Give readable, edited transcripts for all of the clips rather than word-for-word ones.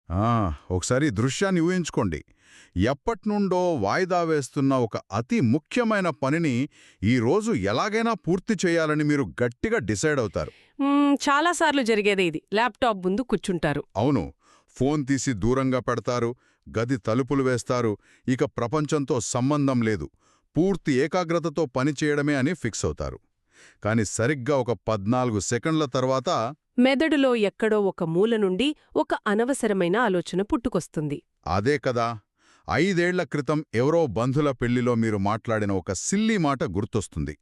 ఆ, ఒకసారి ఈ దృశ్యాన్ని ఊహించుకోండి. ఎప్పట్నుండో వాయిదా వేస్తున్న ఒక అతి ముఖ్యమైన పనిని ఈరోజు ఎలాగైనా పూర్తి చేయాలని మీరు గట్టిగా డిసైడ్ అవుతారు. చాలాసార్లు జరిగేదే ఇది. ల్యాప్టాప్ ముందు కూర్చుంటారు. అవును. ఫోన్ తీసి దూరంగా పెడతారు, గది తలుపులు వేస్తారు, ఇక ప్రపంచంతో సంబంధం లేదు, పూర్తి ఏకాగ్రతతో పనిచేయడమే అని ఫిక్స్ అవుతారు. కాని సరిగ్గా ఒక 14 సెకండ్ల తర్వాత మెదడులో ఎక్కడో ఒక మూల నుండి ఒక అనవసరమైన ఆలోచన పుట్టుకొస్తుంది. అదే కదా, 5 ఏళ్ల క్రితం ఎవరో బంధుల పెళ్లిలో మీరు మాట్లాడిన ఒక సిల్లీ మాట గుర్తొస్తుంది.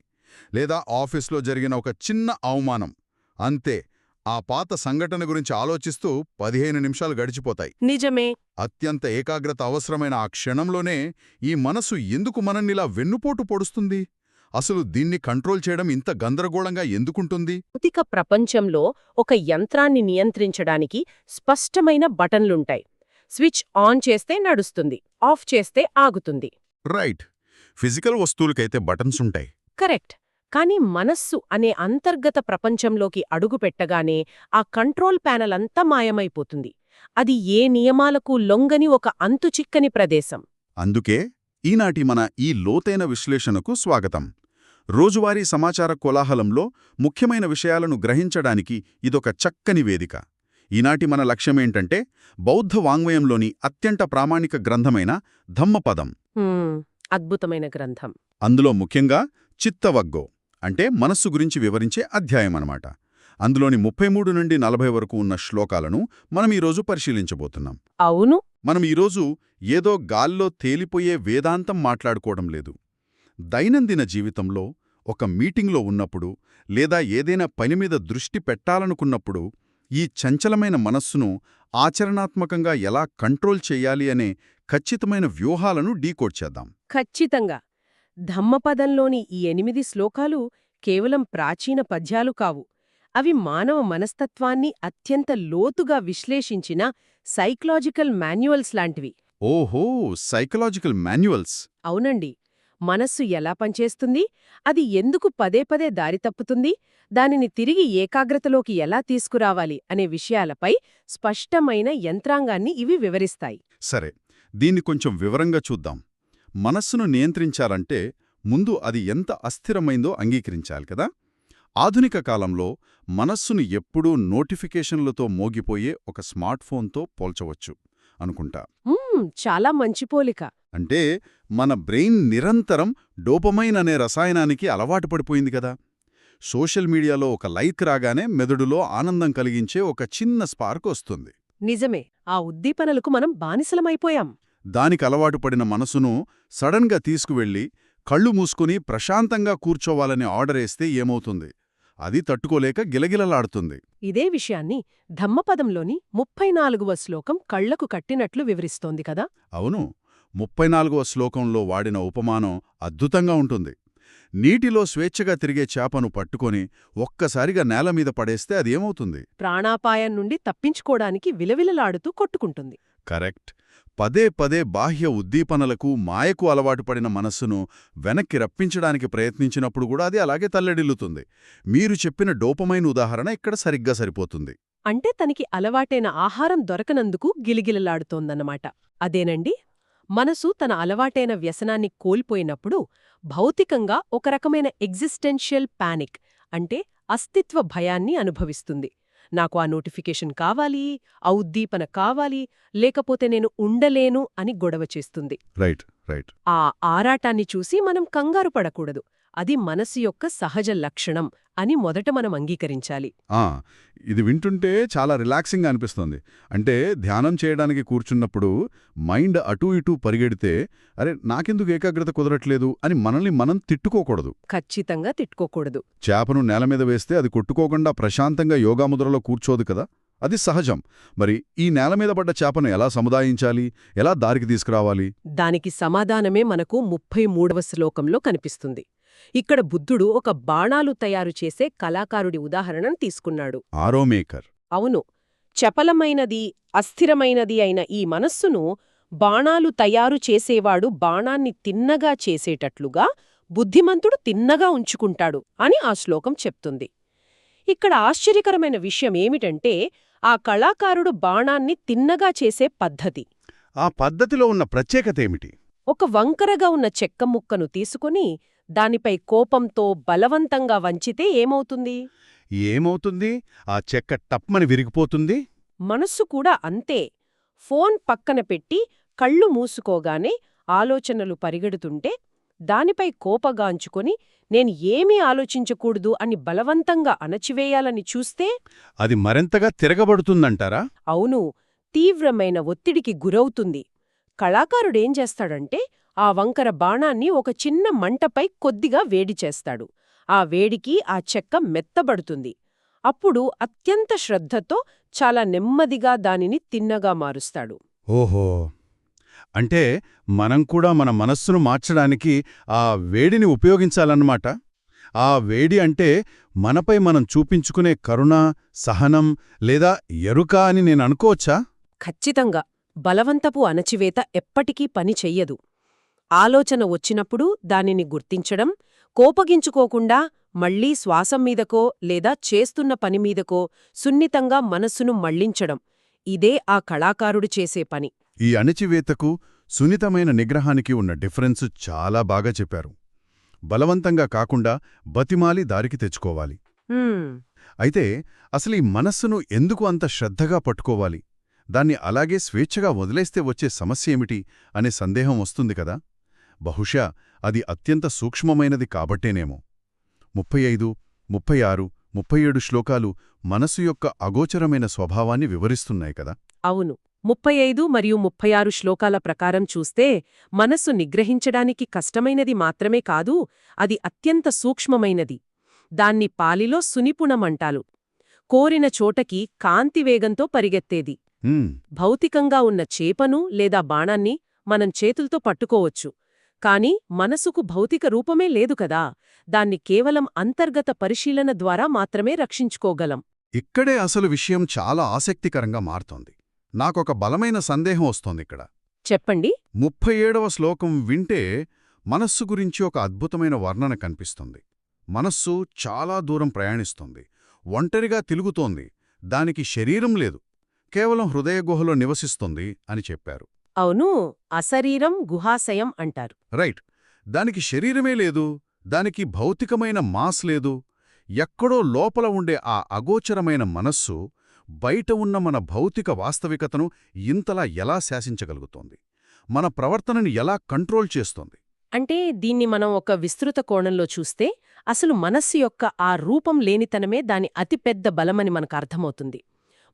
లేదా ఆఫీస్లో జరిగిన ఒక చిన్న అవమానం. అంతే, ఆ పాత సంఘటన గురించి ఆలోచిస్తూ 15 నిమిషాలు గడిచిపోతాయి. నిజమే. అత్యంత ఏకాగ్రత అవసరమైన ఆ క్షణంలోనే ఈ మనసు ఎందుకు మనన్నిలా వెన్నుపోటు పొడుస్తుంది? అసలు దీన్ని కంట్రోల్ చేయడం ఇంత గందరగోళంగా ఎందుకుంటుంది? భౌతిక ప్రపంచంలో ఒక యంత్రాన్ని నియంత్రించడానికి స్పష్టమైన బటన్లుంటాయి. స్విచ్ ఆన్ చేస్తే నడుస్తుంది, ఆఫ్ చేస్తే ఆగుతుంది. రైట్. ఫిజికల్ వస్తువులకైతే బటన్స్ ఉంటాయి. కరెక్ట్. కానీ మనస్సు అనే అంతర్గత ప్రపంచంలోకి అడుగుపెట్టగానే ఆ కంట్రోల్ ప్యానెల్ అంతా మాయమైపోతుంది. అది ఏ నియమాలకు లొంగని ఒక అంతుచిక్కని ప్రదేశం. అందుకే ఈనాటి మన ఈ లోతైన విశ్లేషణకు స్వాగతం. రోజువారీ సమాచార కోలాహలంలో ముఖ్యమైన విషయాలను గ్రహించడానికి ఇదొక చక్కని వేదిక. ఈనాటి మన లక్ష్యమేంటంటే బౌద్ధ వాంగ్మయంలోని అత్యంత ప్రామాణిక గ్రంథమైన ధమ్మపదం. అద్భుతమైన గ్రంథం. అందులో ముఖ్యంగా చిత్తవగ్గో అంటే మనస్సు గురించి వివరించే అధ్యాయమన్నమాట. అందులోని 33 నుండి 40 వరకు ఉన్న శ్లోకాలను మనం ఈరోజు పరిశీలించబోతున్నాం. అవును. మనం ఈరోజు ఏదో గాల్లో తేలిపోయే వేదాంతం మాట్లాడుకోవడం లేదు. దైనందిన జీవితంలో, ఒక మీటింగ్లో ఉన్నప్పుడు, లేదా ఏదైనా పనిమీద దృష్టి పెట్టాలనుకున్నప్పుడు ఈ చంచలమైన మనస్సును ఆచరణాత్మకంగా ఎలా కంట్రోల్ చెయ్యాలి అనే ఖచ్చితమైన వ్యూహాలను డీకోడ్ చేద్దాం. ఖచ్చితంగా. ధమ్మపదంలోని ఈ 8 శ్లోకాలు కేవలం ప్రాచీన పద్యాలు కావు. అవి మానవ మనస్తత్వాన్ని అత్యంత లోతుగా విశ్లేషించిన సైకలాజికల్ మాన్యువల్స్ లాంటివి. ఓహో, సైకలాజికల్ మాన్యువల్స్. అవునండి. మనస్సు ఎలా పనిచేస్తుంది, అది ఎందుకు పదే పదే దారి తప్పుతుంది, దానిని తిరిగి ఏకాగ్రతలోకి ఎలా తీసుకురావాలి అనే విషయాలపై స్పష్టమైన యంత్రాంగాన్ని ఇవి వివరిస్తాయి. సరే, దీన్ని కొంచెం వివరంగా చూద్దాం. మనస్సును నియంత్రించాలంటే ముందు అది ఎంత అస్థిరమైందో అంగీకరించాలి కదా. ఆధునిక కాలంలో మనస్సును ఎప్పుడూ నోటిఫికేషన్లతో మోగిపోయే ఒక స్మార్ట్ఫోన్తో పోల్చవచ్చు అనుకుంటా. చాలా మంచి పోలిక. అంటే మన బ్రెయిన్ నిరంతరం డోపమైన్ అనే రసాయనానికి అలవాటు పడిపోయింది కదా. సోషల్ మీడియాలో ఒక లైక్ రాగానే మెదడులో ఆనందం కలిగించే ఒక చిన్న స్పార్క్ వస్తుంది. నిజమే. ఆ ఉద్దీపనలకు మనం బానిసలమైపోయాం. దానికి అలవాటు పడిన మనసును సడన్గా తీసుకువెళ్ళి కళ్ళు మూసుకుని ప్రశాంతంగా కూర్చోవాలని ఆర్డరేస్తే ఏమవుతుంది? అది తట్టుకోలేక గిలగిలలాడుతుంది. ఇదే విషయాన్ని ధమ్మపదంలోని 34వ శ్లోకం కళ్లకు కట్టినట్లు వివరిస్తోంది కదా. అవును, 34వ శ్లోకంలో వాడిన ఉపమానం అద్భుతంగా ఉంటుంది. నీటిలో స్వేచ్ఛగా తిరిగే చేపను పట్టుకొని ఒక్కసారిగా నేలమీద పడేస్తే అదేమవుతుంది? ప్రాణాపాయం నుండి తప్పించుకోడానికి విలవిలలాడుతూ కొట్టుకుంటుంది. కరెక్ట్. పదే పదే బాహ్య ఉద్దీపనలకు, మాయకు అలవాటు పడిన మనస్సును వెనక్కి రప్పించడానికి ప్రయత్నించినప్పుడు కూడా అది అలాగే తల్లడిల్లుతుంది. మీరు చెప్పిన డోపమైన్ ఉదాహరణ ఇక్కడ సరిగ్గా సరిపోతుంది. అంటే తనకి అలవాటైన ఆహారం దొరకనందుకు గిలిగిలలాడుతోందన్నమాట. అదేనండి, మనసు తన అలవాటైన వ్యసనాన్ని కోల్పోయినప్పుడు భౌతికంగా ఒక రకమైన ఎగ్జిస్టెన్షియల్ పానిక్ అంటే అస్తిత్వ భయాన్ని అనుభవిస్తుంది. నాకు ఆ నోటిఫికేషన్ కావాలి, ఆ ఉద్దీపన కావాలి, లేకపోతే నేను ఉండలేను అని గొడవ చేస్తుంది. Right right. ఆ ఆరాటాన్ని చూసి మనం కంగారు పడకూడదు. అది మనసు యొక్క సహజ లక్షణం అని మొదట మనం అంగీకరించాలి. ఇది వింటుంటే చాలా రిలాక్సింగ్గా అనిపిస్తుంది. అంటే ధ్యానం చేయడానికి కూర్చున్నప్పుడు మైండ్ అటూ ఇటూ పరిగెడితే అరే నాకెందుకు ఏకాగ్రత కుదరట్లేదు అని మనల్ని మనం తిట్టుకోకూడదు. ఖచ్చితంగా తిట్టుకోకూడదు. చేపను నేలమీద వేస్తే అది కొట్టుకోకుండా ప్రశాంతంగా యోగాముద్రలో కూర్చోదు కదా. అది సహజం. మరి ఈ నేలమీద పడ్డ చేపను ఎలా సముదాయించాలి, ఎలా దారికి తీసుకురావాలి? దానికి సమాధానమే మనకు 33వ శ్లోకంలో కనిపిస్తుంది. ఇక్కడ బుద్ధుడు ఒక బాణాలు తయారు చేసే కళాకారుడి ఉదాహరణను తీసుకున్నాడు. ఆరోమేకర్. అవును. చపలమైనది, అస్థిరమైనది అయిన ఈ మనస్సును బాణాలు తయారు చేసేవాడు బాణాన్ని తిన్నగా చేసేటట్లుగా బుద్ధిమంతుడు తిన్నగా ఉంచుకుంటాడు అని ఆ శ్లోకం చెప్తుంది. ఇక్కడ ఆశ్చర్యకరమైన విషయం ఏమిటంటే ఆ కళాకారుడు బాణాన్ని తిన్నగా చేసే పద్ధతి. ఆ పద్ధతిలో ఉన్న ప్రత్యేకతేమిటి? ఒక వంకరగా ఉన్న చెక్క ముక్కను తీసుకుని దానిపై కోపంతో బలవంతంగా వంచితే ఏమవుతుంది? ఏమవుతుంది? ఆ చెక్క టప్మని విరిగిపోతుంది? మనస్సు కూడా అంతే. ఫోన్ పక్కన పెట్టి కళ్ళు మూసుకోగానే ఆలోచనలు పరిగెడుతుంటే దానిపై కోపగాంచుకొని నేను ఏమీ ఆలోచించకూడదు అని బలవంతంగా అణచివేయాలని చూస్తే అది మరింతగా తిరగబడుతుందంటారా? అవును, తీవ్రమైన ఒత్తిడికి గురవుతుంది. కళాకారుడేం చేస్తాడంటే ఆ వంకర బాణాన్ని ఒక చిన్న మంటపై కొద్దిగా వేడి చేస్తాడు. ఆ వేడికి ఆ చెక్క మెత్తబడుతుంది. అప్పుడు అత్యంత శ్రద్ధతో చాలా నెమ్మదిగా దానిని తిన్నగా మారుస్తాడు. ఓహో! అంటే మనం కూడా మన మనస్సును మార్చడానికి ఆ వేడిని ఉపయోగించాలన్నమాట. ఆ వేడి అంటే మనపై మనం చూపించుకునే కరుణ, సహనం లేదా ఎరుక అని నేననుకోవచ్చా? ఖచ్చితంగా. బలవంతపు అణచివేత ఎప్పటికీ పని చెయ్యదు. ఆలోచన వచ్చినప్పుడు దానిని గుర్తించడం, కోపగించుకోకుండా మళ్లీ శ్వాసం మీదకో లేదా చేస్తున్న పనిమీదకో సున్నితంగా మనస్సును మళ్లించడం, ఇదే ఆ కళాకారుడు చేసే పని. ఈ అణచివేతకు, సున్నితమైన నిగ్రహానికి ఉన్న డిఫరెన్సు చాలా బాగా చెప్పారు. బలవంతంగా కాకుండా బతిమాలి దారికి తెచ్చుకోవాలి. అయితే అసలీ మనస్సును ఎందుకు అంత శ్రద్ధగా పట్టుకోవాలి? దాన్ని అలాగే స్వేచ్ఛగా వదిలేస్తే వచ్చే సమస్యేమిటి అనే సందేహం వస్తుంది కదా. బహుశా అది అత్యంత సూక్ష్మమైనది కాబట్టేనేమో. 35, 36, 37 శ్లోకాలు మనసు యొక్క అగోచరమైన స్వభావాన్ని వివరిస్తున్నాయి కదా. అవును. 35 మరియు 36 శ్లోకాల ప్రకారం చూస్తే మనస్సు నిగ్రహించడానికి కష్టమైనది మాత్రమే కాదు, అది అత్యంత సూక్ష్మమైనది. దాన్ని పాలిలో సునిపుణమంటాలు. కోరిన చోటకి కాంతివేగంతో పరిగెత్తేది. భౌతికంగా ఉన్న చేపను లేదా బాణాన్ని మనం చేతులతో పట్టుకోవచ్చు. కాని మనసుకు భౌతిక రూపమే లేదు కదా. దాన్ని కేవలం అంతర్గత పరిశీలన ద్వారా మాత్రమే రక్షించుకోగలం. ఇక్కడే అసలు విషయం చాలా ఆసక్తికరంగా మారుతోంది. నాకొక బలమైన సందేహం వస్తోందిక్కడ. చెప్పండి. 37వ శ్లోకం వింటే మనస్సు గురించి ఒక అద్భుతమైన వర్ణన కనిపిస్తుంది. మనస్సు చాలా దూరం ప్రయాణిస్తోంది, ఒంటరిగా తిరుగుతోంది, దానికి శరీరం లేదు, కేవలం హృదయ గుహలో నివసిస్తుంది అని చెప్పారు. అవును, అశరీరం గుహాశయం అంటారు. రైట్. దానికి శరీరమే లేదు, దానికి భౌతికమైన మాస్ లేదు. ఎక్కడో లోపల ఉండే ఆ అగోచరమైన మనస్సు బయట ఉన్న మన భౌతిక వాస్తవికతను ఇంతలా ఎలా శాసించగలుగుతోంది? మన ప్రవర్తనని ఎలా కంట్రోల్ చేస్తోంది? అంటే దీన్ని మనం ఒక విస్తృత కోణంలో చూస్తే అసలు మనస్సు యొక్క ఆ రూపం లేనితనమే దాని అతిపెద్ద బలమని మనకు అర్థమవుతుంది.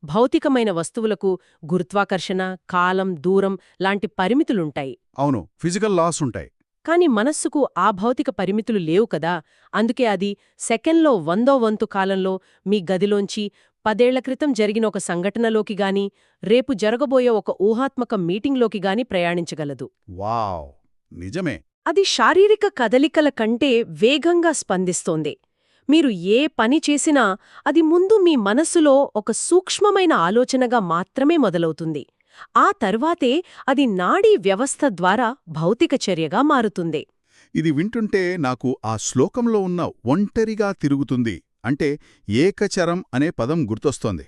భౌతికమైన వస్తువులకు గురుత్వాకర్షణ, కాలం, దూరం లాంటి పరిమితులుంటాయి. అవును, ఫిజికల్ లాస్ ఉంటాయి. కాని మనస్సుకు ఆ భౌతిక పరిమితులు లేవు కదా. అందుకే అది సెకండ్లో 100వ వంతు కాలంలో మీ గదిలోంచి 10 ఏళ్ల క్రితం జరిగిన ఒక సంఘటనలోకి గాని, రేపు జరగబోయే ఒక ఊహాత్మక మీటింగ్లోకి గాని ప్రయాణించగలదు. వావ్, నిజమే. అది శారీరక కదలికల కంటే వేగంగా స్పందిస్తోంది. మీరు ఏ పని చేసినా అది ముందు మీ మనస్సులో ఒక సూక్ష్మమైన ఆలోచనగా మాత్రమే మొదలవుతుంది. ఆ తర్వాతే అది నాడీ వ్యవస్థ ద్వారా భౌతిక చర్యగా మారుతుంది. ఇది వింటుంటే నాకు ఆ శ్లోకంలో ఉన్న ఒంటరిగా తిరుగుతుంది అంటే ఏకచరం అనే పదం గుర్తొస్తోంది.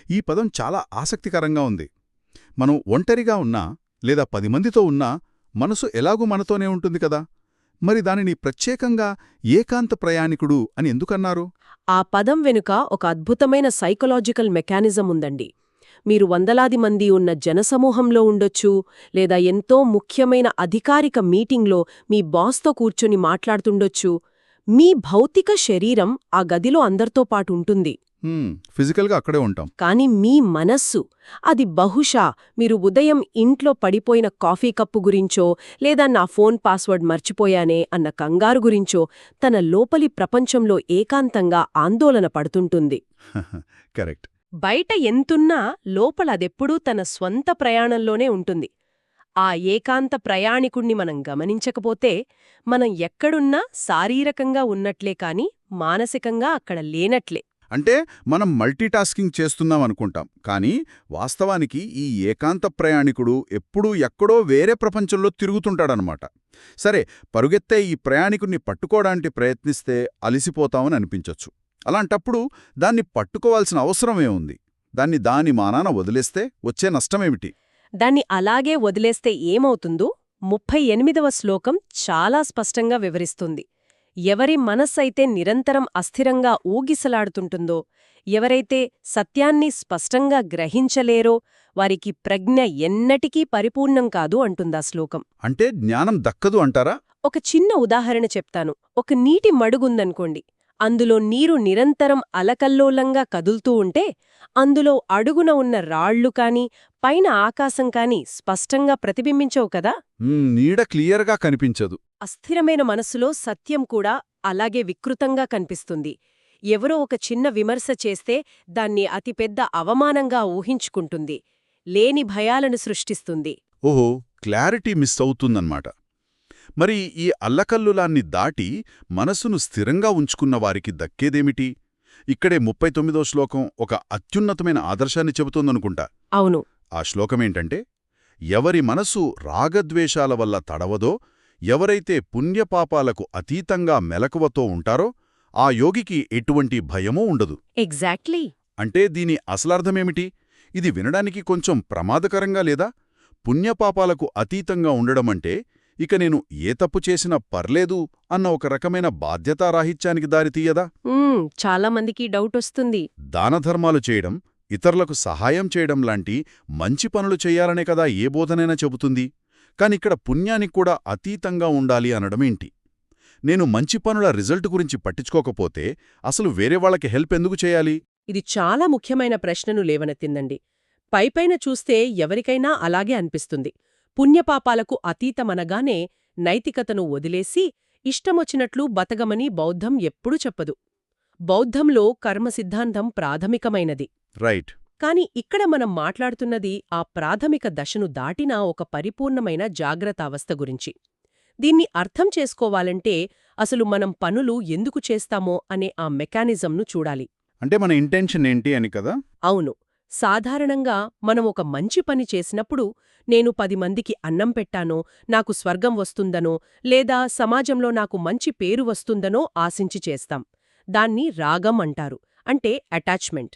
ఈ పదం చాలా ఆసక్తికరంగా ఉంది. మనం ఒంటరిగా ఉన్నా లేదా 10 మందితో ఉన్నా మనసు ఎలాగూ మనతోనే ఉంటుంది కదా. మరి దానిని ప్రత్యేకంగా ఏకాంత ప్రయాణికుడు అని ఎందుకన్నారు? ఆ పదం వెనుక ఒక అద్భుతమైన సైకలాజికల్ మెకానిజం ఉందండి. మీరు వందలాది మంది ఉన్న జనసమూహంలో ఉండొచ్చు, లేదా ఎంతో ముఖ్యమైన అధికారిక మీటింగ్లో మీ బాస్తో కూర్చొని మాట్లాడుతుండొచ్చు. మీ భౌతిక శరీరం ఆ గదిలో అందరితో పాటు ఉంటుంది. ఫిజికల్గా అక్కడే ఉంటాం. కాని మీ మనస్సు, అది బహుశా మీరు ఉదయం ఇంట్లో పడిపోయిన కాఫీ కప్పు గురించో లేదా నా ఫోన్ పాస్వర్డ్ మర్చిపోయానే అన్న కంగారు గురించో తన లోపలి ప్రపంచంలో ఏకాంతంగా ఆందోళన పడుతుంటుంది. కరెక్ట్. బయట ఎంతున్నా లోపలదెప్పుడూ తన స్వంత ప్రయాణంలోనే ఉంటుంది. ఆ ఏకాంత ప్రయాణికుణ్ణి మనం గమనించకపోతే మనం ఎక్కడున్నా శారీరకంగా ఉన్నట్లే కాని మానసికంగా అక్కడ లేనట్లే. అంటే మనం మల్టీటాస్కింగ్ చేస్తున్నాం అనుకుంటాం, కానీ వాస్తవానికి ఈ ఏకాంత ప్రయాణికుడు ఎప్పుడూ ఎక్కడో వేరే ప్రపంచంలో తిరుగుతుంటాడనమాట. సరే, పరుగెత్తే ఈ ప్రయాణికుణ్ణి పట్టుకోవడానికి ప్రయత్నిస్తే అలిసిపోతామని అనిపించొచ్చు. అలాంటప్పుడు దాన్ని పట్టుకోవాల్సిన అవసరమే ఉంది. దాన్ని దాని మానాన వదిలేస్తే వచ్చే నష్టమేమిటి? దాన్ని అలాగే వదిలేస్తే ఏమవుతుందో 38వ శ్లోకం చాలా స్పష్టంగా వివరిస్తుంది. ఎవరి మనస్సైతే నిరంతరం అస్థిరంగా ఊగిసలాడుతుంటుందో, ఎవరైతే సత్యాన్ని స్పష్టంగా గ్రహించలేరో వారికి ప్రజ్ఞ ఎన్నటికీ పరిపూర్ణం కాదు అంటుందా శ్లోకం. అంటే జ్ఞానం దక్కదు అంటారా? ఒక చిన్న ఉదాహరణ చెప్తాను. ఒక నీటి మడుగుందనుకోండి. అందులో నీరు నిరంతరం అలకల్లోలంగా కదులుతూ ఉంటే అందులో అడుగున ఉన్న రాళ్లు కాని పైన ఆకాశం కాని స్పష్టంగా ప్రతిబింబించవు కదా. నీడ క్లియర్గా కనిపించదు. అస్థిరమైన మనస్సులో సత్యం కూడా అలాగే వికృతంగా కనిపిస్తుంది. ఎవరో ఒక చిన్న విమర్శ చేస్తే దాన్ని అతిపెద్ద అవమానంగా ఊహించుకుంటుంది. లేని భయాలను సృష్టిస్తుంది. ఓహో, క్లారిటీ మిస్ అవుతుందన్నమాట. మరి ఈ అల్లకల్లులాన్ని దాటి మనసును స్థిరంగా ఉంచుకున్న వారికి దక్కేదేమిటి? ఇక్కడే 39వ శ్లోకం ఒక అత్యున్నతమైన ఆదర్శాన్ని చెబుతోందనుకుంటా. అవును. ఆ శ్లోకమేంటంటే, ఎవరి మనసు రాగద్వేషాల వల్ల తడవదో, ఎవరైతే పుణ్యపాపాలకు అతీతంగా మెలకువతో ఉంటారో ఆ యోగికి ఎటువంటి భయమూ ఉండదు. ఎగ్జాక్ట్లీ. అంటే దీని అసలర్థమేమిటి? ఇది వినడానికి కొంచెం ప్రమాదకరంగా లేదా? పుణ్యపాపాలకు అతీతంగా ఉండడమంటే ఇక నేను ఏ తప్పు చేసినా పర్లేదు అన్న ఒక రకమైన బాధ్యతారాహిత్యానికి దారితీయదా? చాలామందికి డౌటొస్తుంది. దానధర్మాలు చేయడం, ఇతరులకు సహాయం చేయడం లాంటి మంచి పనులు చెయ్యాలనే కదా ఏ బోధనైనా చెబుతుంది. కానిక్కడ పుణ్యానికి కూడా అతీతంగా ఉండాలి అనడమేంటి? నేను మంచి పనుల రిజల్ట్ గురించి పట్టించుకోకపోతే అసలు వేరే వాళ్ళకి హెల్ప్ ఎందుకు చేయాలి? ఇది చాలా ముఖ్యమైన ప్రశ్నను లేవనెత్తిందండి. పైపైన చూస్తే ఎవరికైనా అలాగే అనిపిస్తుంది. పుణ్యపాపాలకు అతీతమనగానే నైతికతను వదిలేసి ఇష్టమొచ్చినట్లు బతకమని బౌద్ధం ఎప్పుడూ చెప్పదు. బౌద్ధంలో కర్మ సిద్ధాంతం ప్రాథమికమైనది. రైట్. కాని ఇక్కడ మనం మాట్లాడుతున్నది ఆ ప్రాథమిక దశను దాటిన ఒక పరిపూర్ణమైన జాగ్రత్తావస్థ గురించి. దీన్ని అర్థం చేసుకోవాలంటే అసలు మనం పనులు ఎందుకు చేస్తామో అనే ఆ మెకానిజంను చూడాలి. అంటే మన ఇంటెన్షన్ ఏంటి అని కదా? అవును. సాధారణంగా మనం ఒక మంచి పని చేసినప్పుడు నేను 10 మందికి అన్నం పెట్టానో, నాకు స్వర్గం వస్తుందనో, లేదా సమాజంలో నాకు మంచి పేరు వస్తుందనో ఆశించి చేస్తాం. దాన్ని రాగం అంటారు. అంటే అటాచ్మెంట్.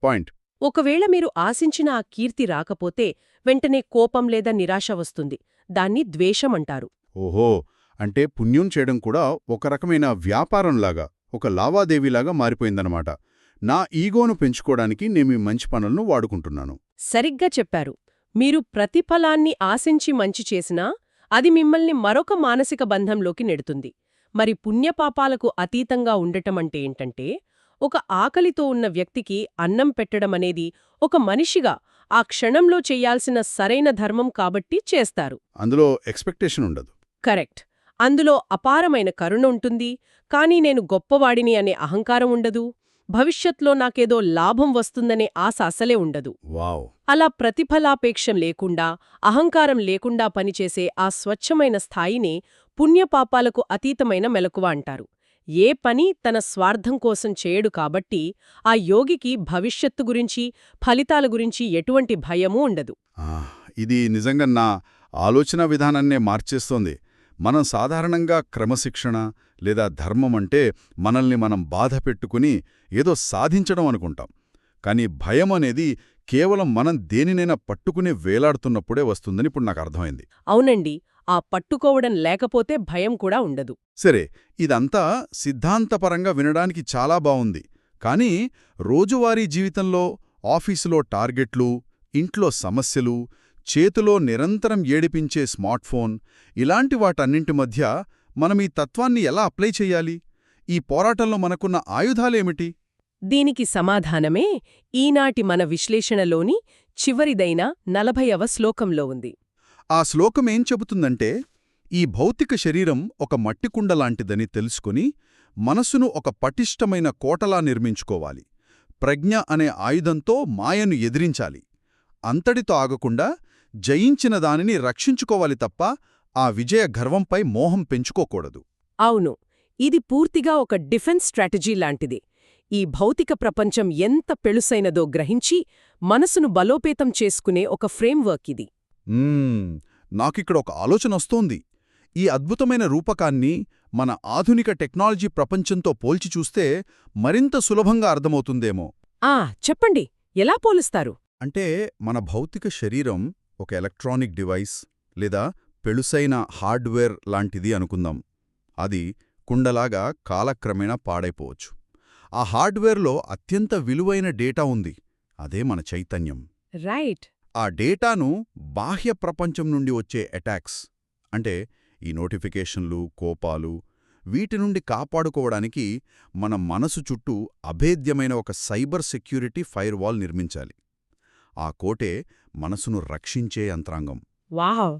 పాయింట్. ఒకవేళ మీరు ఆశించిన ఆ కీర్తి రాకపోతే వెంటనే కోపం లేదా నిరాశ వస్తుంది. దాన్ని ద్వేషం అంటారు. ఓహో, అంటే పుణ్యం చేయడం కూడా ఒక రకమైన వ్యాపారంలాగా, ఒక లావాదేవీలాగా మారిపోయిందనమాట. నా ఈగోను పెంచుకోవడానికి నేను ఈ మంచి పనులను వాడుకుంటున్నాను. సరిగ్గా చెప్పారు. మీరు ప్రతిఫలాన్ని ఆశించి మంచి చేసినా అది మిమ్మల్ని మరొక మానసిక బంధంలోకి నెడుతుంది. మరి పుణ్యపాపాలకు అతీతంగా ఉండటమంటే ఏంటంటే, ఒక ఆకలితో ఉన్న వ్యక్తికి అన్నం పెట్టడమనేది ఒక మనిషిగా ఆ క్షణంలో చెయ్యాల్సిన సరైన ధర్మం కాబట్టి చేస్తారు. అందులో ఎక్స్పెక్టేషన్ ఉండదు. కరెక్ట్. అందులో అపారమైన కరుణ ఉంటుంది. కానీ నేను గొప్పవాడిని అనే అహంకారం ఉండదు. భవిష్యత్లో నాకేదో లాభం వస్తుందనే ఆశ అసలే ఉండదు. వావ్. అలా ప్రతిఫలాపేక్షం లేకుండా, అహంకారం లేకుండా పనిచేసే ఆ స్వచ్ఛమైన స్థాయినే పుణ్యపాపాలకు అతీతమైన మెలకువ అంటారు. ఏ పని తన స్వార్థం కోసం చేయడు కాబట్టి ఆ యోగికి భవిష్యత్తు గురించి, ఫలితాల గురించి ఎటువంటి భయమూ ఉండదు. ఇది నిజంగా నా ఆలోచన విధానాన్నే మార్చేస్తోంది. మనం సాధారణంగా క్రమశిక్షణ లేదా ధర్మం అంటే మనల్ని మనం బాధ పెట్టుకుని ఏదో సాధించడం అనుకుంటాం. కానీ భయం అనేది కేవలం మనం దేనినైనా పట్టుకుని వేలాడుతున్నప్పుడే వస్తుందని ఇప్పుడు నాకు అర్థమైంది. అవునండి. ఆ పట్టుకోవడం లేకపోతే భయం కూడా ఉండదు. సరే, ఇదంతా సిద్ధాంతపరంగా వినడానికి చాలా బావుంది. కానీ రోజువారీ జీవితంలో, ఆఫీసులో టార్గెట్లు, ఇంట్లో సమస్యలు, చేతిలో నిరంతరం ఏడిపించే స్మార్ట్ఫోన్, ఇలాంటి వాటన్నింటి మధ్య మనం ఈ తత్వాన్ని ఎలా అప్లై చెయ్యాలి? ఈ పోరాటంలో మనకున్న ఆయుధాలేమిటి? దీనికి సమాధానమే ఈనాటి మన విశ్లేషణలోని చివరిదైన 40వ శ్లోకంలో ఉంది. ఆ శ్లోకమేం చెబుతుందంటే, ఈ భౌతిక శరీరం ఒక మట్టికుండలాంటిదని తెలుసుకుని మనసును ఒక పటిష్టమైన కోటలా నిర్మించుకోవాలి. ప్రజ్ఞ అనే ఆయుధంతో మాయను ఎదిరించాలి. అంతటితో ఆగకుండా జయించిన దానిని రక్షించుకోవాలి తప్ప ఆ విజయ గర్వంపై మోహం పెంచుకోకూడదు. అవును. ఇది పూర్తిగా ఒక డిఫెన్స్ స్ట్రాటజీ లాంటిది. ఈ భౌతిక ప్రపంచం ఎంత పెళుసైనదో గ్రహించి మనసును బలోపేతం చేసుకునే ఒక ఫ్రేమ్వర్క్ ఇది. నాకిక్కడ ఒక ఆలోచన వస్తోంది. ఈ అద్భుతమైన రూపకాన్ని మన ఆధునిక టెక్నాలజీ ప్రపంచంతో పోల్చి చూస్తే మరింత సులభంగా అర్థమవుతుందేమో. చెప్పండి. ఎలా పోలుస్తారు? అంటే మన భౌతిక శరీరం ఒక ఎలక్ట్రానిక్ డివైస్ లేదా పెళుసైన హార్డ్వేర్ లాంటిది అనుకుందాం. అది కుండలాగా కాలక్రమేణా పాడైపోవచ్చు. ఆ హార్డ్వేర్లో అత్యంత విలువైన డేటా ఉంది. అదే మన చైతన్యం. రైట్. ఆ డేటాను బాహ్య ప్రపంచం నుండి వచ్చే అటాక్స్ అంటే ఈ నోటిఫికేషన్లు, కోపాలు వీటి నుండి కాపాడుకోవడానికి మన మనసు చుట్టూ అభేద్యమైన ఒక సైబర్ సెక్యూరిటీ ఫైర్వాల్ నిర్మించాలి. ఆ కోటే మనసును రక్షించే యంత్రాంగం. వావ్!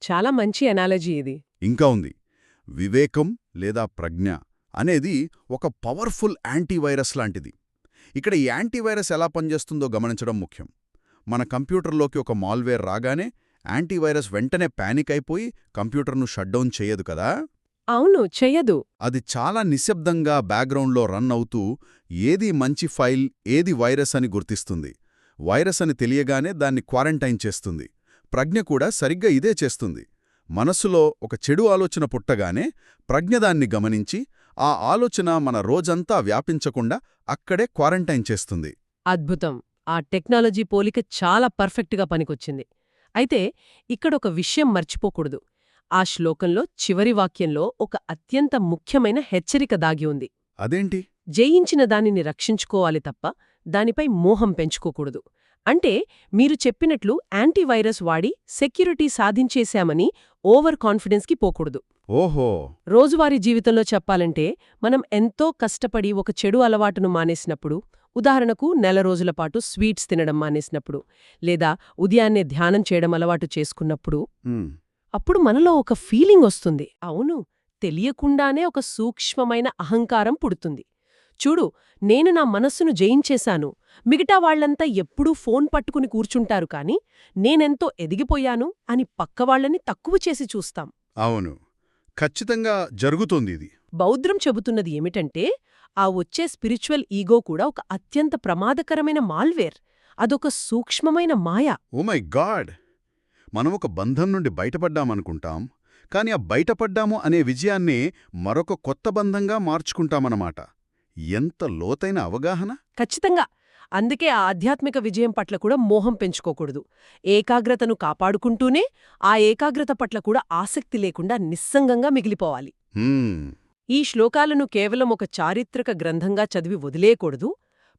చాలా మంచి ఎనాలజీ ఇది. ఇంకా ఉంది. వివేకం లేదా ప్రజ్ఞ అనేది ఒక పవర్ఫుల్ యాంటీవైరస్ లాంటిది. ఇక్కడ ఈ యాంటీవైరస్ ఎలా పనిచేస్తుందో గమనించడం ముఖ్యం. మన కంప్యూటర్లోకి ఒక మాల్వేర్ రాగానే యాంటీవైరస్ వెంటనే పానిక్ అయిపోయి కంప్యూటర్ను షట్డౌన్ చేయదు కదా. అవును, చెయ్యదు. అది చాలా నిశ్శబ్దంగా బ్యాక్గ్రౌండ్లో రన్ అవుతూ ఏది మంచి ఫైల్, ఏది వైరస్ అని గుర్తిస్తుంది. వైరస్ అని తెలియగానే దాన్ని క్వారంటైన్ చేస్తుంది. ప్రజ్ఞ కూడా సరిగ్గా ఇదే చేస్తుంది. మనస్సులో ఒక చెడు ఆలోచన పుట్టగానే ప్రజ్ఞ దాన్ని గమనించి ఆ ఆలోచన మన రోజంతా వ్యాపించకుండా అక్కడే క్వారంటైన్ చేస్తుంది. అద్భుతం. ఆ టెక్నాలజీ పోలిక చాలా పర్ఫెక్ట్గా పనికొచ్చింది. అయితే ఇక్కడొక విషయం మర్చిపోకూడదు. ఆ శ్లోకంలో చివరి వాక్యంలో ఒక అత్యంత ముఖ్యమైన హెచ్చరిక దాగి ఉంది. అదేంటి? జయించిన దానిని రక్షించుకోవాలి తప్ప దానిపై మోహం పెంచుకోకూడదు. అంటే మీరు చెప్పినట్లు యాంటీవైరస్ వాడి సెక్యూరిటీ సాధించేశామని ఓవర్ కాన్ఫిడెన్స్కి పోకూడదు. ఓహో! రోజువారీ జీవితంలో చెప్పాలంటే మనం ఎంతో కష్టపడి ఒక చెడు అలవాటును మానేసినప్పుడు, ఉదాహరణకు నెల రోజుల పాటు స్వీట్స్ తినడం మానేసినప్పుడు, లేదా ఉదయాన్నే ధ్యానం చేయడం అలవాటు చేసుకున్నప్పుడు, అప్పుడు మనలో ఒక ఫీలింగ్ వస్తుంది. అవును, తెలియకుండానే ఒక సూక్ష్మమైన అహంకారం పుడుతుంది. చూడు, నేను నా మనస్సును జయించేశాను, మిగతా వాళ్లంతా ఎప్పుడూ ఫోన్ పట్టుకుని కూర్చుంటారు కాని నేనెంతో ఎదిగిపోయాను అని పక్కవాళ్లని తక్కువ చేసి చూస్తాం. అవును, ఖచ్చితంగా జరుగుతోంది ఇది. బౌద్ధం చెబుతున్నది ఏమిటంటే ఆ వచ్చే స్పిరిచువల్ ఈగో కూడా ఒక అత్యంత ప్రమాదకరమైన మాల్వేర్. అదొక సూక్ష్మమైన మాయ. Oh my God! మనం ఒక బంధం నుండి బయటపడ్డామనుకుంటాం, కాని ఆ బయటపడ్డాము అనే విజయాన్నే మరొక కొత్త బంధంగా మార్చుకుంటామన్నమాట. ఎంత లోతైన అవగాహన! ఖచ్చితంగా. అందుకే ఆ ఆధ్యాత్మిక విజయం పట్ల కూడా మోహం పెంచుకోకూడదు. ఏకాగ్రతను కాపాడుకుంటూనే ఆ ఏకాగ్రత పట్ల కూడా ఆసక్తి లేకుండా నిస్సంగంగా మిగిలిపోవాలి. ఈ శ్లోకాలను కేవలం ఒక చారిత్రక గ్రంథంగా చదివి వదిలేయకూడదు.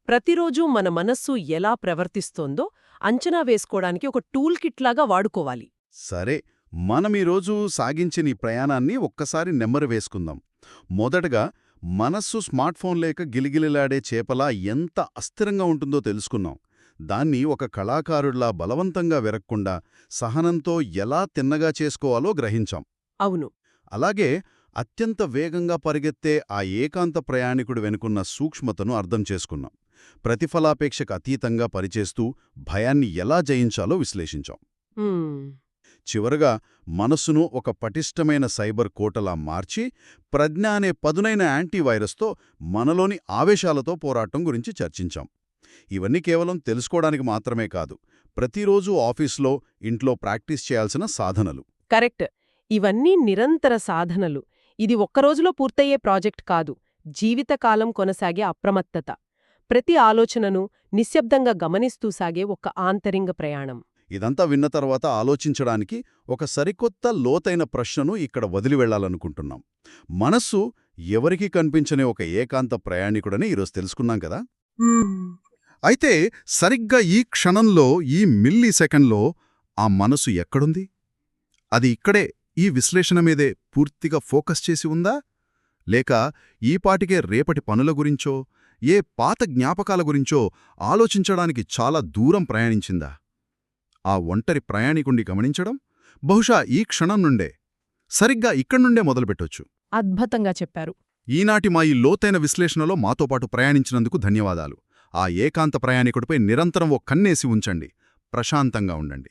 ప్రతిరోజూ మన మనస్సు ఎలా ప్రవర్తిస్తోందో అంచనా వేసుకోవడానికి ఒక టూల్ కిట్లాగా వాడుకోవాలి. సరే, మనమీరోజు సాగించిన ఈ ప్రయాణాన్ని ఒక్కసారి నెమ్మరు వేసుకుందాం. మొదటగా మనస్సు స్మార్ట్ఫోన్ లేక గిలిగిలిలాడే చేపలా ఎంత అస్థిరంగా ఉంటుందో తెలుసుకున్నాం. దాన్ని ఒక కళాకారుడిలా బలవంతంగా వెరక్కుండా సహనంతో ఎలా తిన్నగా చేసుకోవాలో గ్రహించాం. అవును. అలాగే అత్యంత వేగంగా పరిగెత్తే ఆ ఏకాంత ప్రయాణికుడు వెనుకున్న సూక్ష్మతను అర్థం చేసుకున్నాం. ప్రతిఫలాపేక్షకు అతీతంగా పనిచేస్తూ భయాన్ని ఎలా జయించాలో విశ్లేషించాం. చివరగా మనస్సును ఒక పటిష్టమైన సైబర్ కోటలా మార్చి ప్రజ్ఞ అనే పదునైన యాంటీవైరస్తో మనలోని ఆవేశాలతో పోరాటం గురించి చర్చించాం. ఇవన్నీ కేవలం తెలుసుకోవడానికి మాత్రమే కాదు, ప్రతిరోజూ ఆఫీస్లో, ఇంట్లో ప్రాక్టీస్ చేయాల్సిన సాధనలు. కరెక్ట్. ఇవన్నీ నిరంతర సాధనలు. ఇది ఒక్కరోజులో పూర్తయ్యే ప్రాజెక్ట్ కాదు, జీవితకాలం కొనసాగే అప్రమత్తత. ప్రతి ఆలోచనను నిశ్శబ్దంగా గమనిస్తూ సాగే ఒక ఆంతరింగ ప్రయాణం. ఇదంతా విన్న తర్వాత ఆలోచించడానికి ఒక సరికొత్త లోతైన ప్రశ్నను ఇక్కడ వదిలి వెళ్లాలనుకుంటున్నాం. మనస్సు ఎవరికీ కనిపించని ఒక ఏకాంత ప్రయాణికుడని ఈరోజు తెలుసుకున్నాం కదా. అయితే సరిగ్గా ఈ క్షణంలో, ఈ మిల్లీ సెకండ్లో ఆ మనసు ఎక్కడుంది? అది ఇక్కడే ఈ విశ్లేషణ మీదే పూర్తిగా ఫోకస్ చేసి ఉందా? లేక ఈపాటికే రేపటి పనుల గురించో, ఏ పాత జ్ఞాపకాల గురించో ఆలోచించడానికి చాలా దూరం ప్రయాణించిందా? ఆ ఒంటరి ప్రయాణికుణ్ణి గమనించడం బహుశా ఈ క్షణం నుండే, సరిగ్గా ఇక్కడ్నుండే మొదలుపెట్టొచ్చు. అద్భుతంగా చెప్పారు. ఈనాటి మా ఈ లోతైన విశ్లేషణలో మాతో పాటు ప్రయాణించినందుకు ధన్యవాదాలు. ఆ ఏకాంత ప్రయాణికుడిపై నిరంతరం ఓ కన్నేసి ఉంచండి. ప్రశాంతంగా ఉండండి.